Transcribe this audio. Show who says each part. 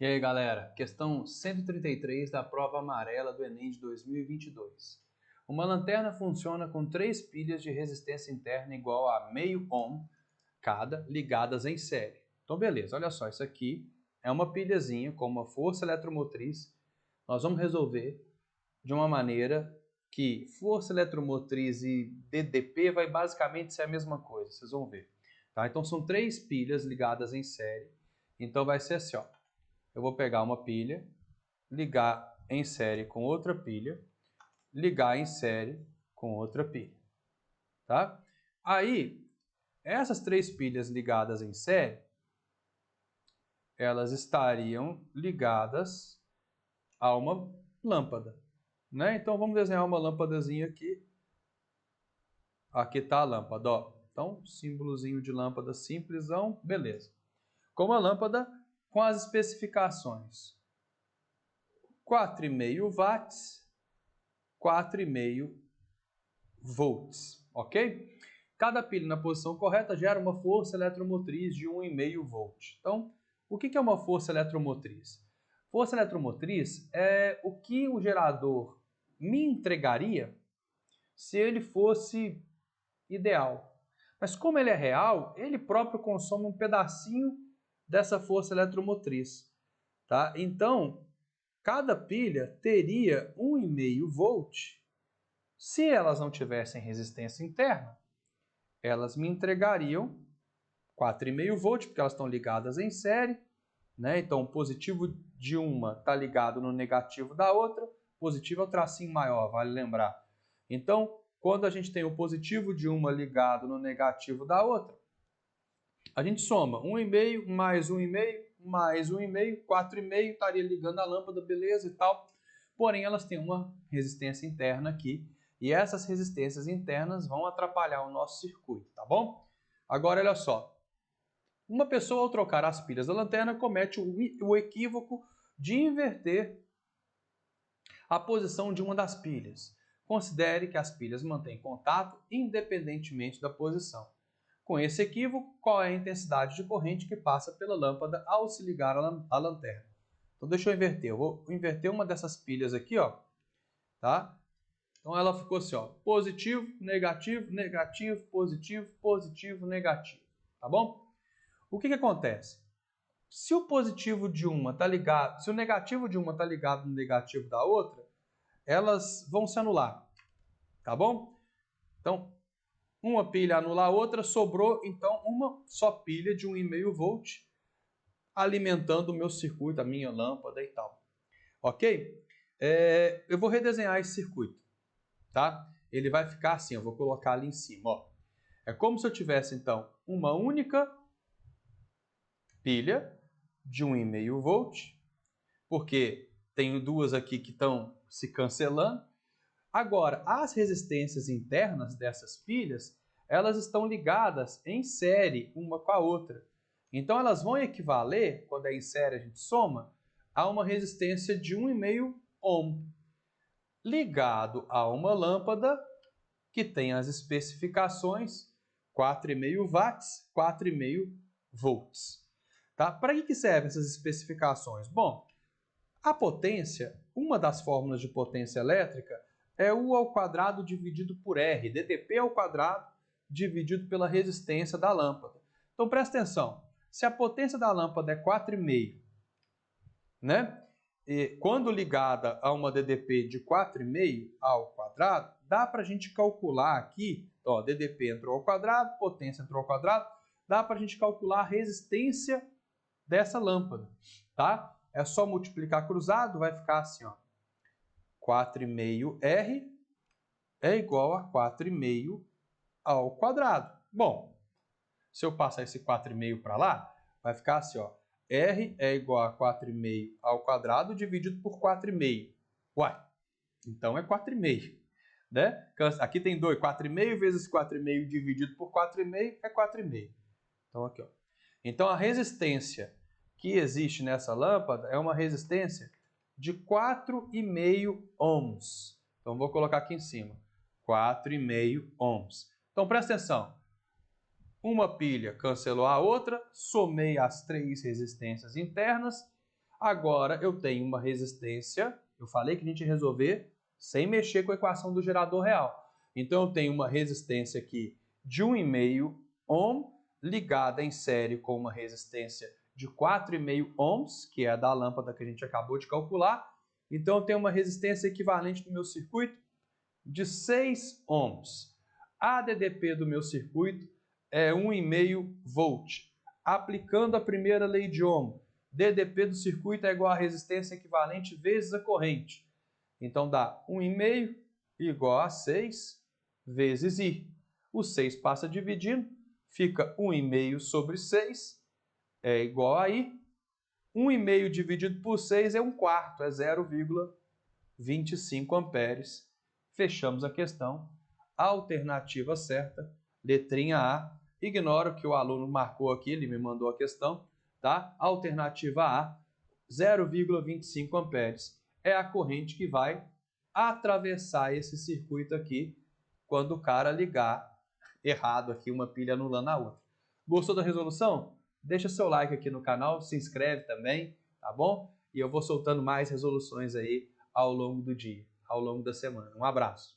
Speaker 1: E aí, galera, questão 133 da prova amarela do Enem de 2022. Uma lanterna funciona com 3 pilhas de resistência interna igual a meio ohm cada, ligadas em série. Então, beleza, olha só, isso aqui é uma pilhazinha com uma força eletromotriz. Nós vamos resolver de uma maneira que força eletromotriz e DDP vai basicamente ser a mesma coisa, vocês vão ver. Tá? Então, são 3 pilhas ligadas em série. Então, vai ser assim, ó. Eu vou pegar uma pilha, ligar em série com outra pilha, ligar em série com outra pilha, tá? Aí, essas 3 pilhas ligadas em série, elas estariam ligadas a uma lâmpada, né? Então, vamos desenhar uma lâmpadazinha aqui. Aqui está a lâmpada, ó. Então, símbolozinho de lâmpada simplesão, beleza. Com uma lâmpada com as especificações 4,5 watts, 4,5 volts, ok? Cada pilha na posição correta gera uma força eletromotriz de 1,5 volt. Então, o que é uma força eletromotriz? Força eletromotriz é o que o gerador me entregaria se ele fosse ideal. Mas como ele é real, ele próprio consome um pedacinho dessa força eletromotriz, tá? Então, cada pilha teria 1,5 volt. Se elas não tivessem resistência interna, elas me entregariam 4,5 volt, porque elas estão ligadas em série, né? Então, o positivo de uma está ligado no negativo da outra. Positivo é o tracinho maior, vale lembrar. Então, quando a gente tem o positivo de uma ligado no negativo da outra, a gente soma 1,5 mais 1,5 mais 1,5, 4,5, estaria ligando a lâmpada, beleza e tal. Porém, elas têm uma resistência interna aqui, e essas resistências internas vão atrapalhar o nosso circuito, tá bom? Agora, olha só. Uma pessoa, ao trocar as pilhas da lanterna, comete o equívoco de inverter a posição de uma das pilhas. Considere que as pilhas mantêm contato independentemente da posição. Com esse equívoco, qual é a intensidade de corrente que passa pela lâmpada ao se ligar à lanterna? Então, deixa eu inverter. Eu vou inverter uma dessas pilhas aqui, ó, tá? Então, ela ficou assim, ó, positivo, negativo, negativo, positivo, positivo, negativo, tá bom? O que acontece? Se o positivo de uma tá ligado, se o negativo de uma tá ligado no negativo da outra, elas vão se anular, tá bom? Então, uma pilha anula a outra, sobrou então uma só pilha de 1,5 volt alimentando o meu circuito, a minha lâmpada e tal. Ok? Eu vou redesenhar esse circuito, tá? Ele vai ficar assim, eu vou colocar ali em cima, ó. É como se eu tivesse então uma única pilha de 1,5 volt, porque tenho duas aqui que estão se cancelando. Agora, as resistências internas dessas pilhas, elas estão ligadas em série uma com a outra. Então, elas vão equivaler, quando é em série a gente soma, a uma resistência de 1,5 ohm, ligado a uma lâmpada que tem as especificações 4,5 watts, 4,5 volts. Tá? Para que servem essas especificações? Bom, a potência, uma das fórmulas de potência elétrica, é U ao quadrado dividido por R, DDP ao quadrado dividido pela resistência da lâmpada. Então presta atenção, se a potência da lâmpada é 4,5, né? E quando ligada a uma DDP de 4,5 ao quadrado, dá para a gente calcular aqui, ó, DDP entrou ao quadrado, potência entrou ao quadrado, dá para a gente calcular a resistência dessa lâmpada, tá? É só multiplicar cruzado, vai ficar assim, ó. 4,5R é igual a 4,5 ao quadrado. Bom, se eu passar esse 4,5 para lá, vai ficar assim, ó. R é igual a 4,5 ao quadrado dividido por 4,5. Uai, então é 4,5, né? Aqui tem 2, 4,5 vezes 4,5 dividido por 4,5 é 4,5. Então aqui, ó. Então a resistência que existe nessa lâmpada é uma resistência de 4,5 ohms. Então vou colocar aqui em cima, 4,5 ohms. Então presta atenção. Uma pilha cancelou a outra, somei as 3 resistências internas. Agora eu tenho uma resistência, eu falei que a gente ia resolver sem mexer com a equação do gerador real. Então eu tenho uma resistência aqui de 1,5 ohm ligada em série com uma resistência de 4,5 ohms, que é a da lâmpada que a gente acabou de calcular. Então eu tenho uma resistência equivalente no meu circuito de 6 ohms. A DDP do meu circuito é 1,5 volt. Aplicando a primeira lei de Ohm, DDP do circuito é igual a resistência equivalente vezes a corrente. Então dá 1,5 igual a 6 vezes I. O 6 passa dividindo, fica 1,5 sobre 6 é igual a I. 1,5 dividido por 6 é 1/4, é 0,25 amperes. Fechamos a questão. Alternativa certa, letrinha A. Ignoro que o aluno marcou aqui, ele me mandou a questão, tá? Alternativa A, 0,25 amperes. É a corrente que vai atravessar esse circuito aqui quando o cara ligar errado aqui, uma pilha anulando a outra. Gostou da resolução? Deixa seu like aqui no canal, se inscreve também, tá bom? E eu vou soltando mais resoluções aí ao longo do dia, ao longo da semana. Um abraço!